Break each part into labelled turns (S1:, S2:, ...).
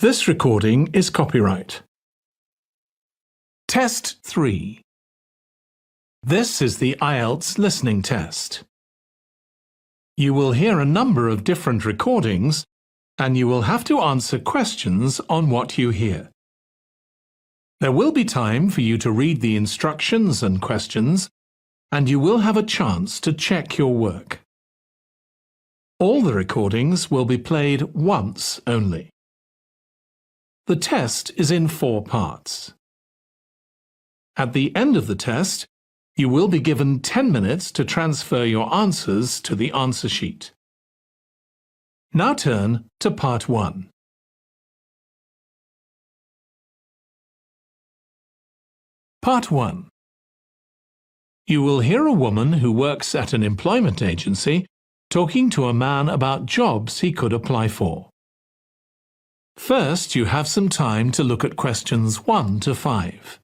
S1: This recording is copyright. Test 3. This is the IELTS listening test. You will hear a number of different recordings and you will have to answer questions on what you hear. There will be time for you to read the instructions and questions, and you will have a chance to check your work. All the recordings will be played once only. The test is in 4 parts. At the end of the test, you will be given 10 minutes to transfer your answers to the answer sheet. Now turn to Part 1. Part 1. You will hear a woman who works at an employment agency talking to a man about jobs he could apply for. First, you have some time to look at questions 1 to 5.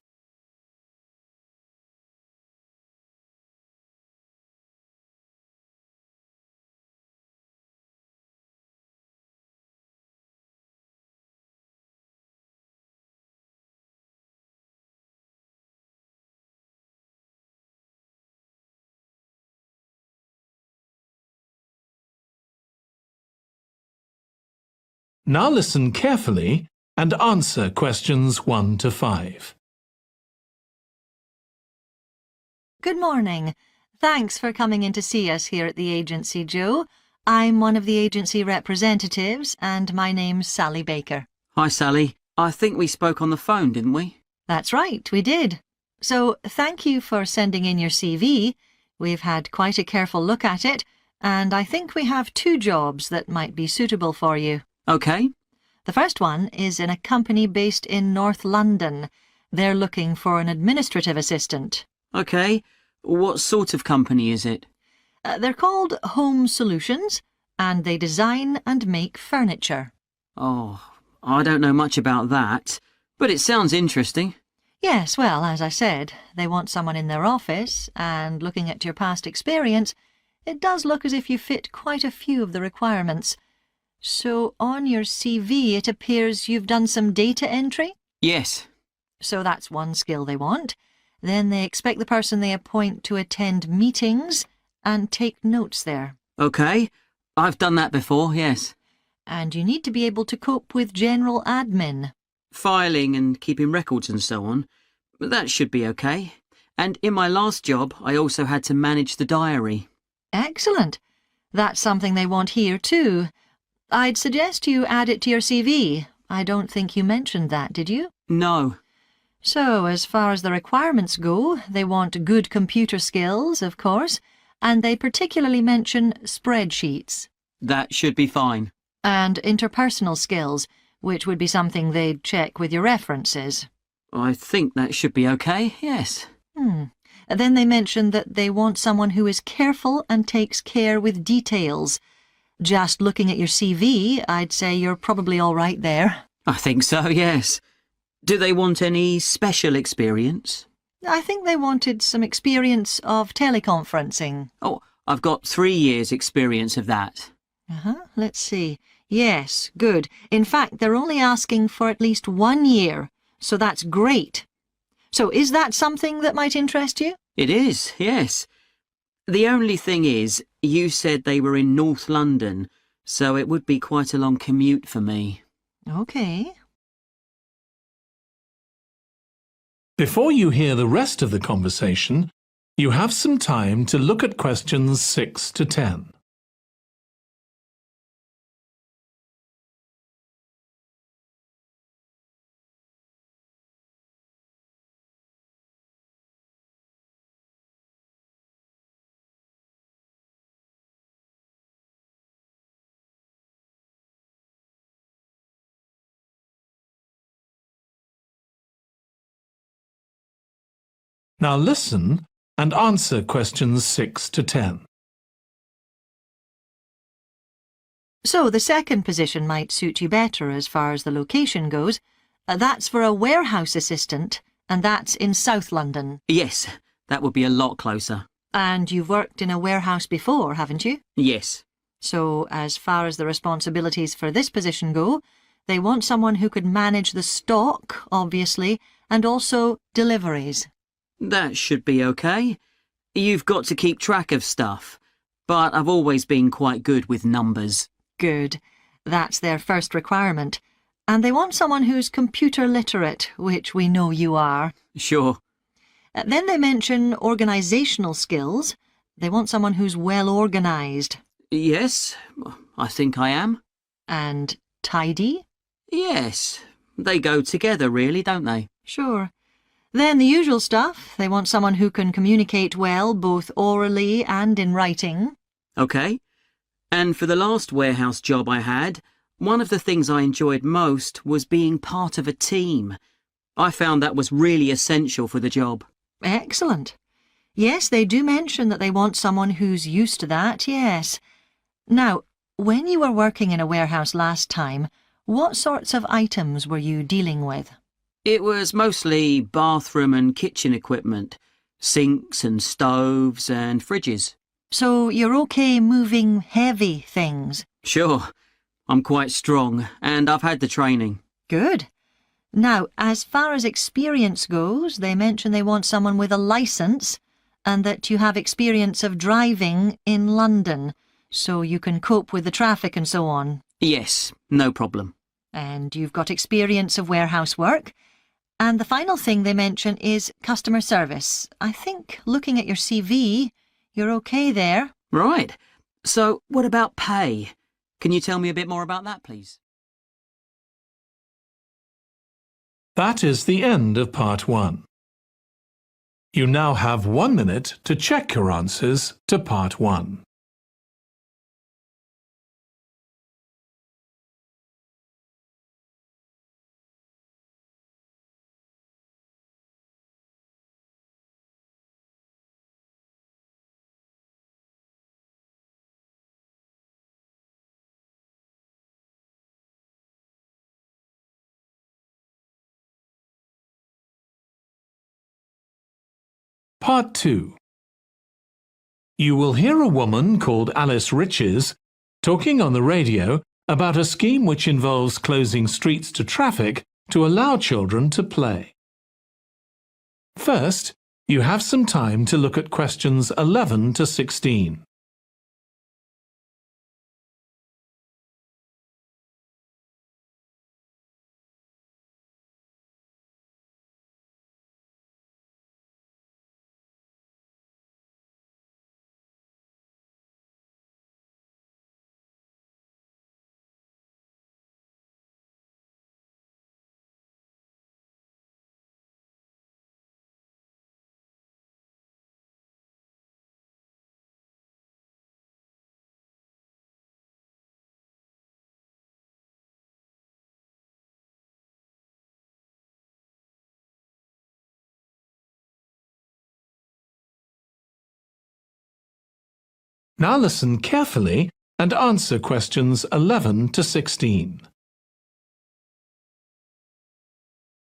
S1: Now listen carefully and answer questions 1 to 5.
S2: Good morning. Thanks for coming in to see us here at the agency, Joe. I'm one of the agency representatives and my name's Sally Baker.
S3: Hi, Sally. I think we spoke on the phone, didn't we?
S2: That's right, we did. So thank you for sending in your CV. We've had quite a careful look at it, and I think we have 2 jobs that might be suitable for you.
S3: OK.
S2: The first one is in a company based in North London. They're looking for an administrative assistant.
S3: OK. What sort of company is it?
S2: They're called Home Solutions, and they design and make furniture.
S3: Oh, I don't know much about that, but it sounds interesting.
S2: Yes, well, as I said, they want someone in their office, and looking at your past experience, it does look as if you fit quite a few of the requirements. So on your CV it appears you've done some data entry?
S3: Yes.
S2: So that's one skill they want. Then they expect the person they appoint to attend meetings and take notes there.
S3: OK. I've done that before, yes.
S2: And you need to be able to cope with general admin.
S3: Filing and keeping records and so on. That should be OK. And in my last job, I also had to manage the diary.
S2: Excellent. That's something they want here too. I'd suggest you add it to your CV. I don't think you mentioned that, did you?
S3: No.
S2: So, as far as the requirements go, they want good computer skills, of course, and they particularly mention spreadsheets.
S3: That should be fine.
S2: And interpersonal skills, which would be something they'd check with your references.
S3: I think that should be OK, yes.
S2: Then they mention that they want someone who is careful and takes care with details. Just looking at your CV, I'd say you're probably all right there.
S3: I think so, yes. Do they want any special experience?
S2: I think they wanted some experience of teleconferencing.
S3: Oh, I've got 3 years' experience of that.
S2: Let's see. Yes, good. In fact, they're only asking for at least 1 year, so that's great. So is that something that might interest you?
S3: It is, yes. The only thing is, you said they were in North London, so it would be quite a long commute for me.
S2: OK.
S1: Before you hear the rest of the conversation, you have some time to look at questions 6 to 10. Now listen and answer questions 6 to 10.
S2: So the second position might suit you better as far as the location goes. That's for a warehouse assistant, and that's in South London.
S3: Yes, that would be a lot closer.
S2: And you've worked in a warehouse before, haven't you?
S3: Yes.
S2: So, as far as the responsibilities for this position go, They want someone who could manage the stock, obviously, and also deliveries.
S3: That should be okay. You've got to keep track of stuff, but I've always been quite good with numbers.
S2: Good. That's their first requirement. And they want someone who's computer literate, which we know you are.
S3: Sure.
S2: Then they mention organisational skills. They want someone who's well organised.
S3: Yes, I think I am.
S2: And tidy?
S3: Yes, they go together really, don't they?
S2: Sure. Then the usual stuff. They want someone who can communicate well, both orally and in writing.
S3: Okay. And for the last warehouse job I had, one of the things I enjoyed most was being part of a team. I found that was really essential for the job.
S2: Excellent. Yes, they do mention that they want someone who's used to that, yes. Now, when you were working in a warehouse last time, what sorts of items were you dealing with?
S3: It was mostly bathroom and kitchen equipment, sinks and stoves and fridges.
S2: So you're okay moving heavy things?
S3: Sure, I'm quite strong and I've had the training.
S2: Good. Now, as far as experience goes, they mention they want someone with a licence and that you have experience of driving in London, so you can cope with the traffic and so on.
S3: Yes, no problem.
S2: And you've got experience of warehouse work. And the final thing they mention is customer service. I think, looking at your CV, you're okay there.
S3: Right. So, what about pay? Can you tell me a bit more about that, please?
S1: That is the end of part 1. You now have 1 minute to check your answers to part 1. Part 2. You will hear a woman called Alice Riches talking on the radio about a scheme which involves closing streets to traffic to allow children to play. First, you have some time to look at questions 11 to 16. Now listen carefully and answer questions 11 to 16.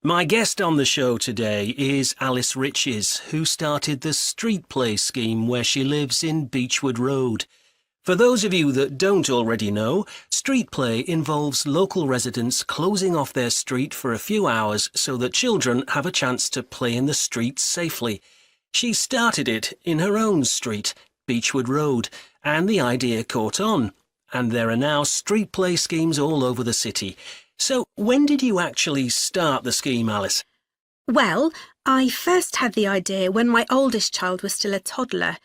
S4: My guest on the show today is Alice Riches, who started the Street Play scheme where she lives in Beechwood Road. For those of you that don't already know, Street Play involves local residents closing off their street for a few hours so that children have a chance to play in the streets safely. She started it in her own street, Beechwood Road, and the idea caught on. And there are now street play schemes all over the city. So when did you actually start the scheme, Alice?
S5: Well, I first had the idea when my oldest child was still a toddler.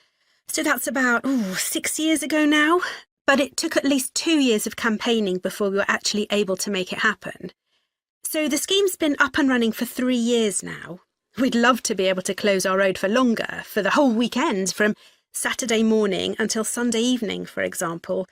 S5: So that's about 6 years ago now. But it took at least 2 years of campaigning before we were actually able to make it happen. So the scheme's been up and running for 3 years now. We'd love to be able to close our road for longer, for the whole weekend, from Saturday morning until Sunday evening, for example.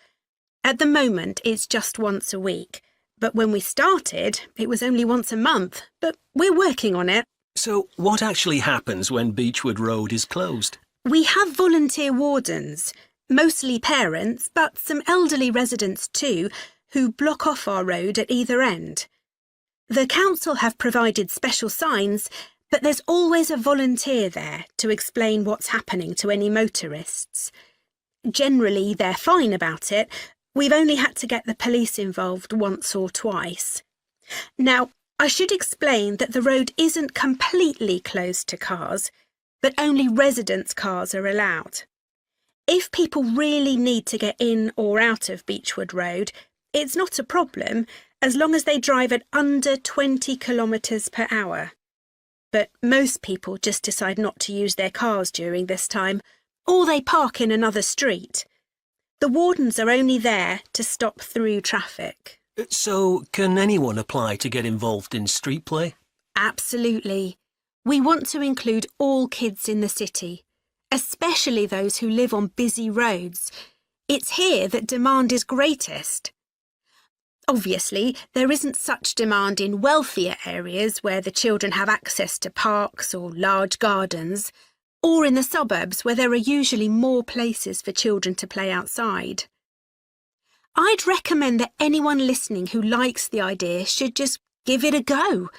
S5: At the moment, it's just once a week. But when we started, it was only once a month. But we're working on it.
S4: So what actually happens when Beechwood Road is closed?
S5: We have volunteer wardens, mostly parents, but some elderly residents too, who block off our road at either end. The council have provided special signs, but there's always a volunteer there to explain what's happening to any motorists. Generally, they're fine about it. We've only had to get the police involved once or twice. Now, I should explain that the road isn't completely closed to cars, but only residents' cars are allowed. If people really need to get in or out of Beechwood Road, it's not a problem as long as they drive at under 20 kilometres per hour. But most people just decide not to use their cars during this time, or they park in another street. The wardens are only there to stop through traffic.
S4: So, can anyone apply to get involved in street play?
S5: Absolutely. We want to include all kids in the city, especially those who live on busy roads. It's here that demand is greatest. Obviously, there isn't such demand in wealthier areas where the children have access to parks or large gardens, or in the suburbs where there are usually more places for children to play outside. I'd recommend that anyone listening who likes the idea should just give it a go.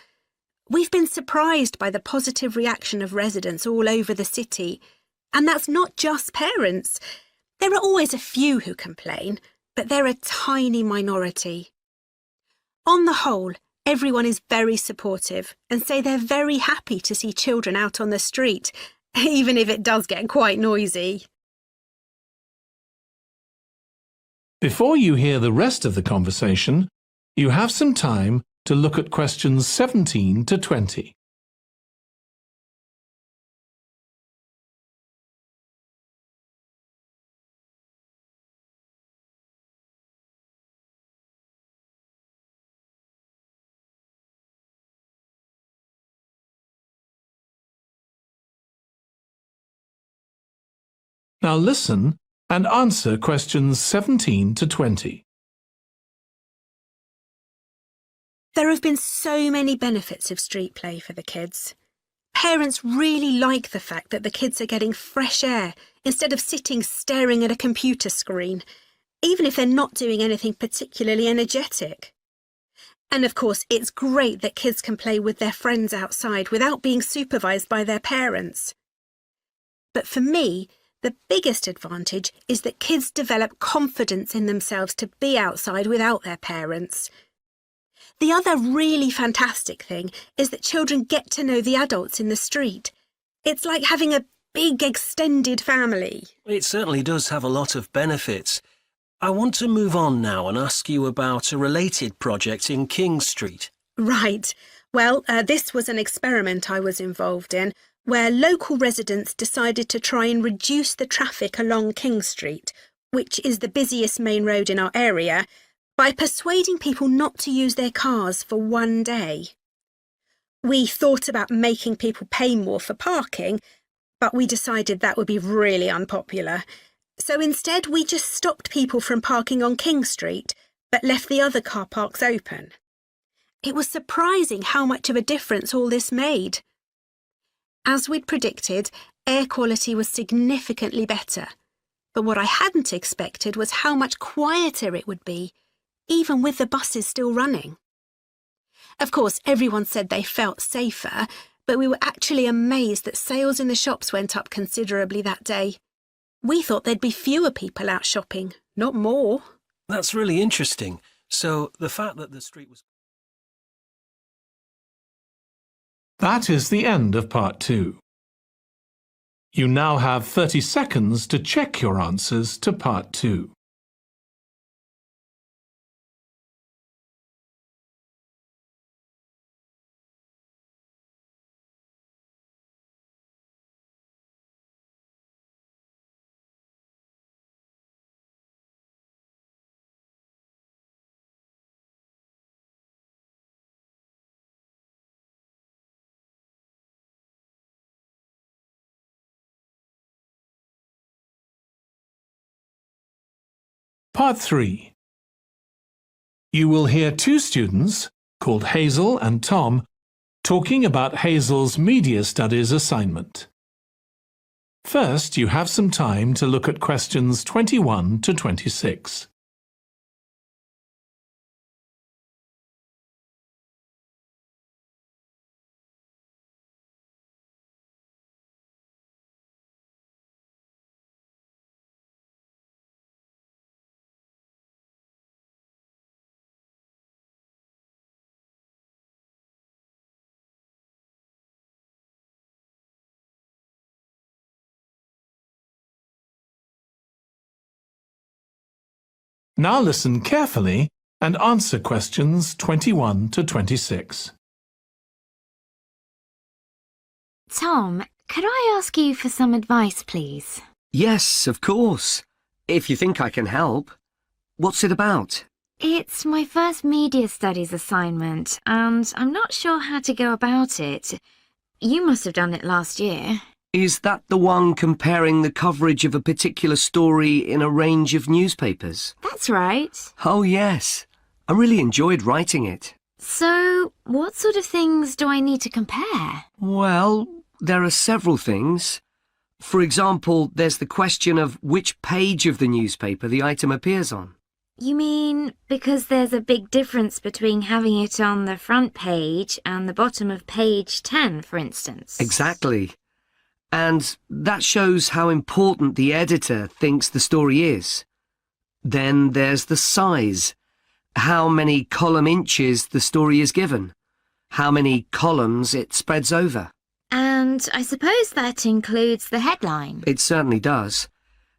S5: We've been surprised by the positive reaction of residents all over the city, and that's not just parents. There are always a few who complain, but they're a tiny minority. On the whole, everyone is very supportive and say they're very happy to see children out on the street, even if it does get quite noisy.
S1: Before you hear the rest of the conversation, you have some time to look at questions 17 to 20. Now listen and answer questions 17 to 20.
S5: There have been so many benefits of street play for the kids. Parents really like the fact that the kids are getting fresh air instead of sitting staring at a computer screen, even if they're not doing anything particularly energetic. And of course, it's great that kids can play with their friends outside without being supervised by their parents. But for me, the biggest advantage is that kids develop confidence in themselves to be outside without their parents. The other really fantastic thing is that children get to know the adults in the street. It's like having a big extended family.
S4: It certainly does have a lot of benefits. I want to move on now and ask you about a related project in King Street.
S5: Right. Well, this was an experiment I was involved in, where local residents decided to try and reduce the traffic along King Street, which is the busiest main road in our area, by persuading people not to use their cars for one day. We thought about making people pay more for parking, but we decided that would be really unpopular. So instead, we just stopped people from parking on King Street, but left the other car parks open. It was surprising how much of a difference all this made. As we'd predicted, air quality was significantly better, but what I hadn't expected was how much quieter it would be, even with the buses still running. Of course, everyone said they felt safer, but we were actually amazed that sales in the shops went up considerably that day. We thought there'd be fewer people out shopping, not more.
S4: That's really interesting. So, the fact that the street was...
S1: That is the end of part 2. You now have 30 seconds to check your answers to part 2. Part 3. You will hear two students, called Hazel and Tom, talking about Hazel's Media Studies assignment. First, you have some time to look at questions 21 to 26. Now listen carefully and answer questions 21 to 26.
S6: Tom, could I ask you for some advice, please?
S7: Yes, of course. If you think I can help. What's it about?
S6: It's my first media studies assignment, and I'm not sure how to go about it. You must have done it last year.
S7: Is that the one comparing the coverage of a particular story in a range of newspapers?
S6: That's right.
S7: Oh, yes. I really enjoyed writing it.
S6: So, what sort of things do I need to compare?
S7: Well, there are several things. For example, there's the question of which page of the newspaper the item appears on.
S6: You mean because there's a big difference between having it on the front page and the bottom of page 10, for instance?
S7: Exactly. And that shows how important the editor thinks the story is. Then there's the size. How many column inches the story is given. How many columns it spreads over.
S6: And I suppose that includes the headline.
S7: It certainly does.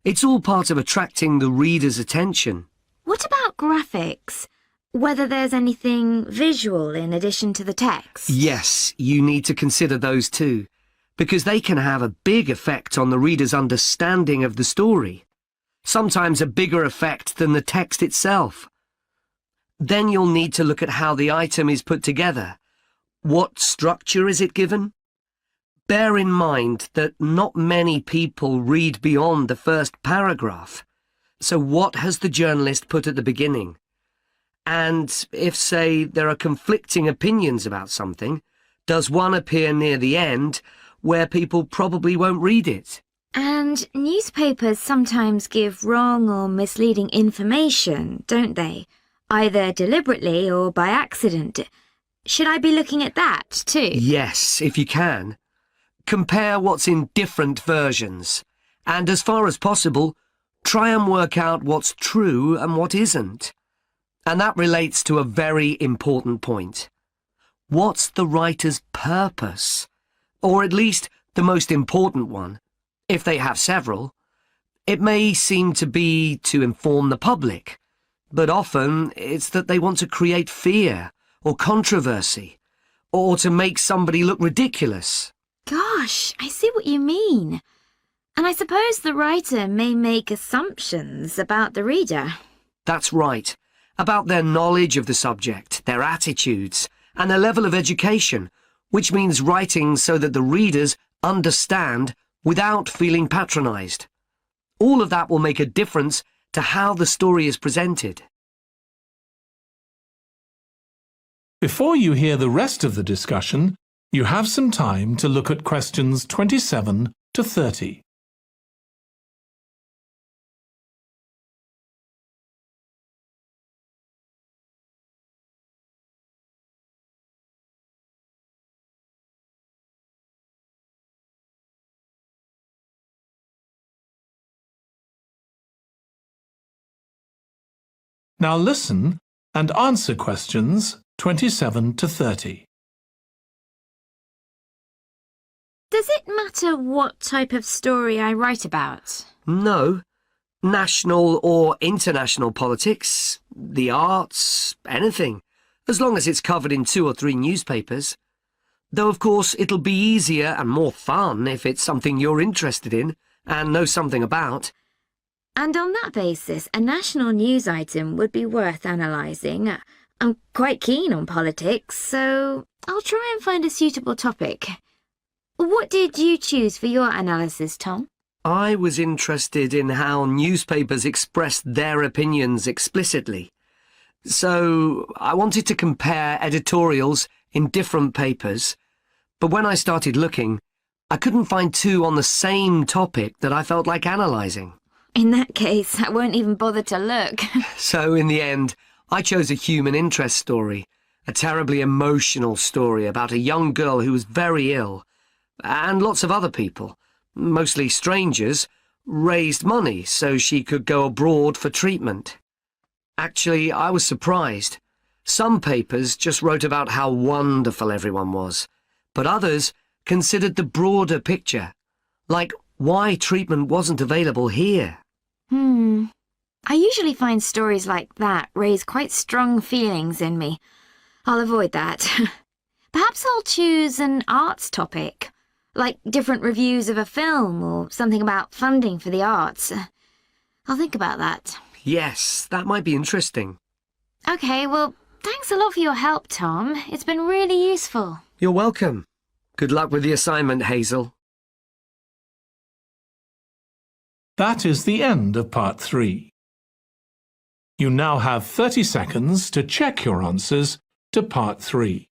S7: It's all part of attracting the reader's attention.
S6: What about graphics? Whether there's anything visual in addition to the text?
S7: Yes, you need to consider those too, because they can have a big effect on the reader's understanding of the story. Sometimes a bigger effect than the text itself. Then you'll need to look at how the item is put together. What structure is it given? Bear in mind that not many people read beyond the first paragraph. So what has the journalist put at the beginning? And if, say, there are conflicting opinions about something, does one appear near the end where people probably won't read it?
S6: And newspapers sometimes give wrong or misleading information, don't they? Either deliberately or by accident. Should I be looking at that too?
S7: Yes, if you can. Compare what's in different versions. And as far as possible, try and work out what's true and what isn't. And that relates to a very important point. What's the writer's purpose? Or at least the most important one, if they have several. It may seem to be to inform the public, but often it's that they want to create fear or controversy, or to make somebody look ridiculous.
S6: Gosh, I see what you mean. And I suppose the writer may make assumptions about the reader.
S7: That's right. About their knowledge of the subject, their attitudes, and their level of education, which means writing so that the readers understand without feeling patronised. All of that will make a difference to how the story is presented.
S1: Before you hear the rest of the discussion, you have some time to look at questions 27 to 30. Now listen and answer questions 27 to 30.
S6: Does it matter what type of story I write about?
S7: No. National or international politics, the arts, anything, as long as it's covered in 2 or 3 newspapers. Though, of course, it'll be easier and more fun if it's something you're interested in and know something about.
S6: And on that basis, a national news item would be worth analysing. I'm quite keen on politics, so I'll try and find a suitable topic. What did you choose for your analysis, Tom?
S7: I was interested in how newspapers expressed their opinions explicitly. So I wanted to compare editorials in different papers, but when I started looking, I couldn't find 2 on the same topic that I felt like analysing.
S6: In that case, I won't even bother to look.
S7: So in the end, I chose a human interest story, a terribly emotional story about a young girl who was very ill, and lots of other people, mostly strangers, raised money so she could go abroad for treatment. Actually, I was surprised. Some papers just wrote about how wonderful everyone was, but others considered the broader picture, like why treatment wasn't available here.
S6: I usually find stories like that raise quite strong feelings in me. I'll avoid that. Perhaps I'll choose an arts topic, like different reviews of a film or something about funding for the arts. I'll think about that.
S7: Yes, that might be interesting.
S6: Okay, well, thanks a lot for your help, Tom. It's been really useful.
S7: You're welcome. Good luck with the assignment, Hazel.
S1: That is the end of part 3. You now have 30 seconds to check your answers to part 3.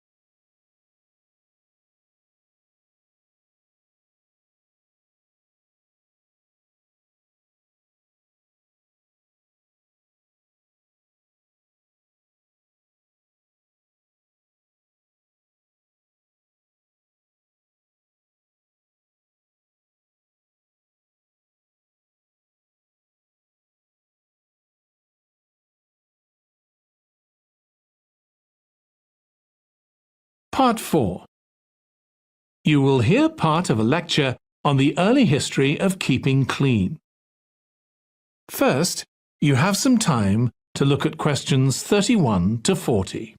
S1: Part 4. You will hear part of a lecture on the early history of keeping clean. First, you have some time to look at questions 31 to 40.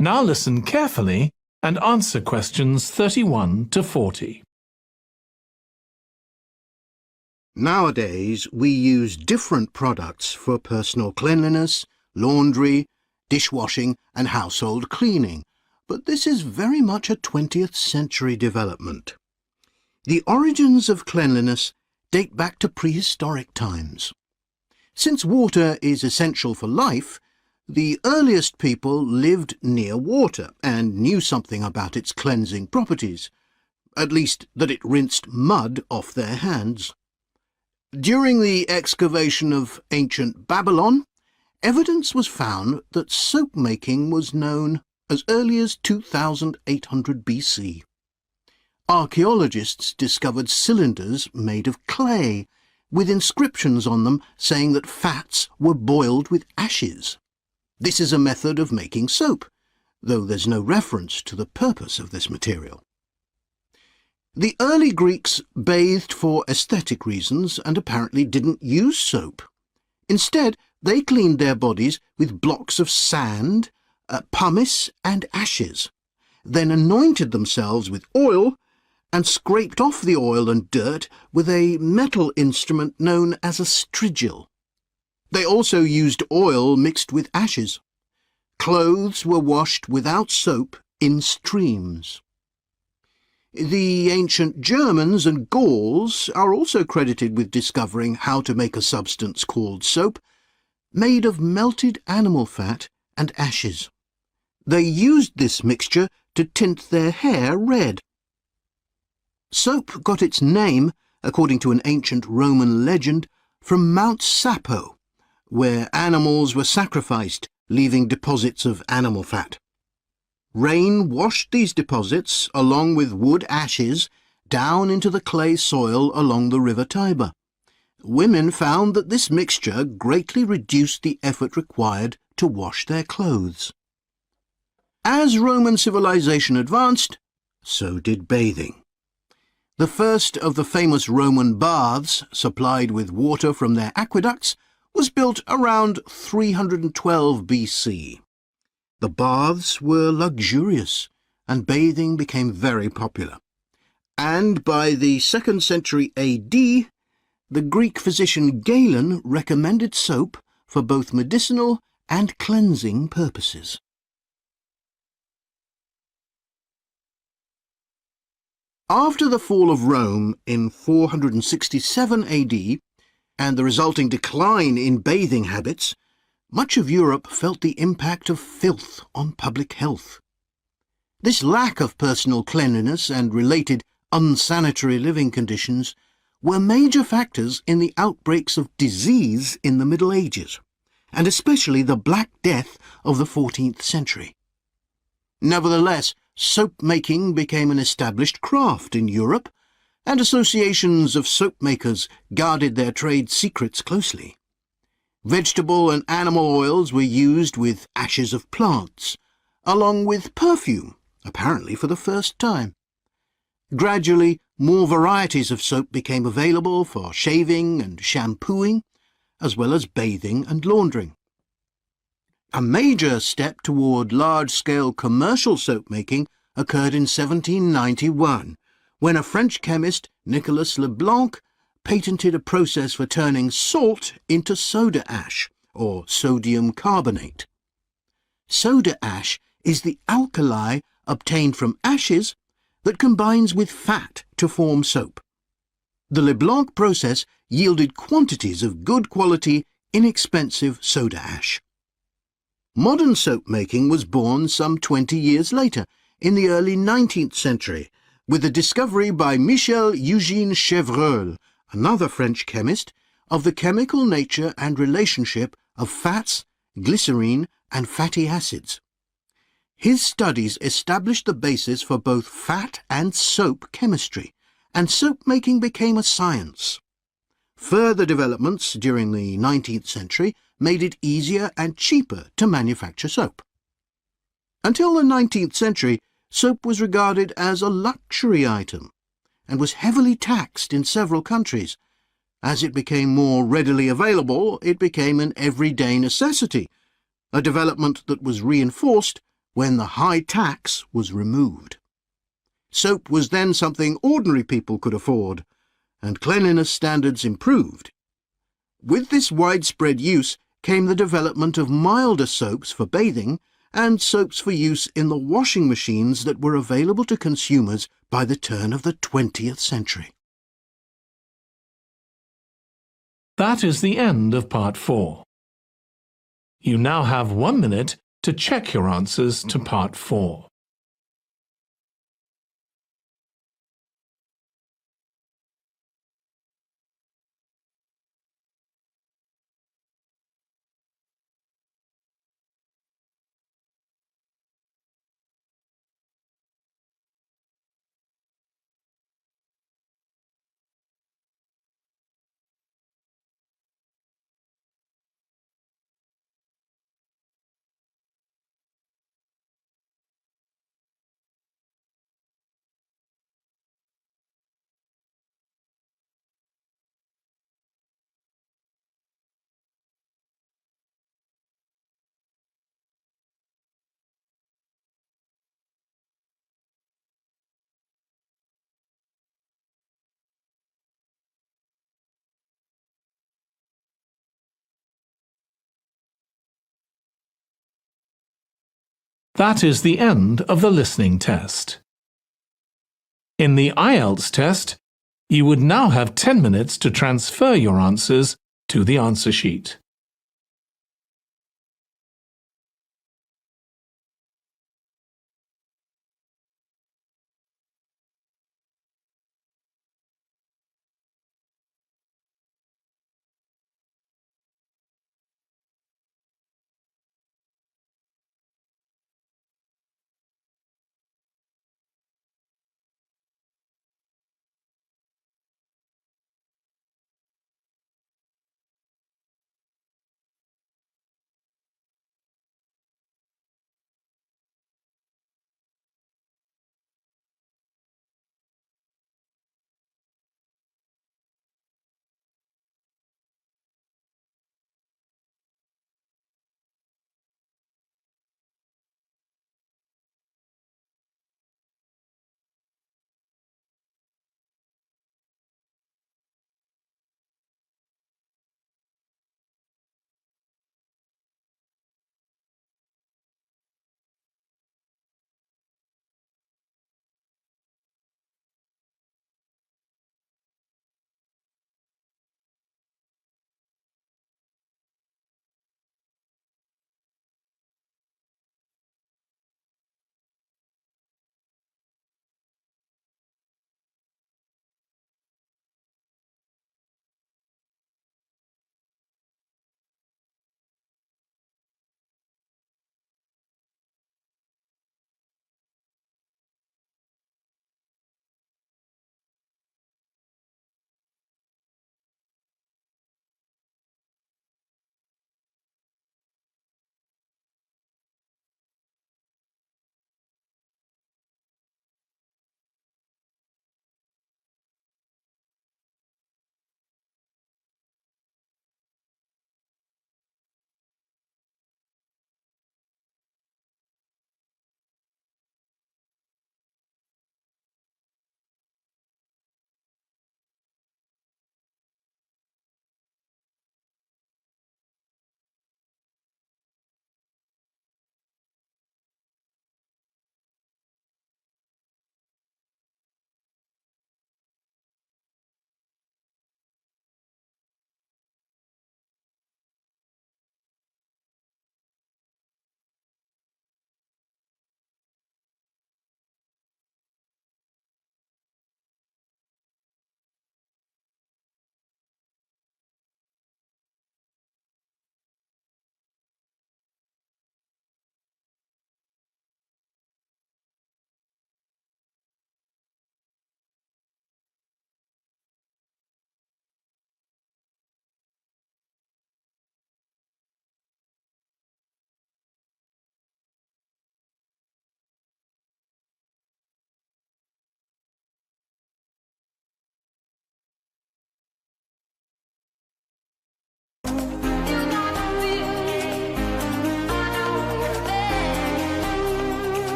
S1: Now listen carefully and answer questions 31 to 40.
S8: Nowadays, we use different products for personal cleanliness, laundry, dishwashing and household cleaning, but this is very much a 20th century development. The origins of cleanliness date back to prehistoric times. Since water is essential for life, the earliest people lived near water and knew something about its cleansing properties, at least that it rinsed mud off their hands. During the excavation of ancient Babylon, evidence was found that soap making was known as early as 2800 BC. Archaeologists discovered cylinders made of clay, with inscriptions on them saying that fats were boiled with ashes. This is a method of making soap, though there's no reference to the purpose of this material. The early Greeks bathed for aesthetic reasons and apparently didn't use soap. Instead, they cleaned their bodies with blocks of sand, pumice and ashes, then anointed themselves with oil and scraped off the oil and dirt with a metal instrument known as a strigil. They also used oil mixed with ashes. Clothes were washed without soap in streams. The ancient Germans and Gauls are also credited with discovering how to make a substance called soap, made of melted animal fat and ashes. They used this mixture to tint their hair red. Soap got its name, according to an ancient Roman legend, from Mount Sapo, where animals were sacrificed, leaving deposits of animal fat. Rain washed these deposits, along with wood ashes, down into the clay soil along the river Tiber. Women found that this mixture greatly reduced the effort required to wash their clothes. As Roman civilization advanced, so did bathing. The first of the famous Roman baths, supplied with water from their aqueducts, was built around 312 BC. The baths were luxurious, and bathing became very popular. And by the 2nd century AD, the Greek physician Galen recommended soap for both medicinal and cleansing purposes. After the fall of Rome in 467 AD and the resulting decline in bathing habits, much of Europe felt the impact of filth on public health. This lack of personal cleanliness and related unsanitary living conditions were major factors in the outbreaks of disease in the Middle Ages, and especially the Black Death of the 14th century. Nevertheless, soap-making became an established craft in Europe, and associations of soap-makers guarded their trade secrets closely. Vegetable and animal oils were used with ashes of plants, along with perfume, apparently for the first time. Gradually, more varieties of soap became available for shaving and shampooing, as well as bathing and laundering. A major step toward large-scale commercial soap-making occurred in 1791, when a French chemist, Nicolas Leblanc, patented a process for turning salt into soda ash, or sodium carbonate. Soda ash is the alkali obtained from ashes that combines with fat to form soap. The Leblanc process yielded quantities of good quality, inexpensive soda ash. Modern soap-making was born some 20 years later, in the early 19th century, with the discovery by Michel-Eugène Chevreul, another French chemist, of the chemical nature and relationship of fats, glycerine, and fatty acids. His studies established the basis for both fat and soap chemistry, and soap-making became a science. Further developments during the 19th century made it easier and cheaper to manufacture soap. Until the 19th century, soap was regarded as a luxury item and was heavily taxed in several countries. As it became more readily available, it became an everyday necessity, a development that was reinforced when the high tax was removed. Soap was then something ordinary people could afford, and cleanliness standards improved. With this widespread use came the development of milder soaps for bathing and soaps for use in the washing machines that were available to consumers by the turn of the 20th century.
S1: That is the end of Part 4. You now have 1 minute to check your answers to Part 4. That is the end of the listening test. In the IELTS test, you would now have 10 minutes to transfer your answers to the answer sheet.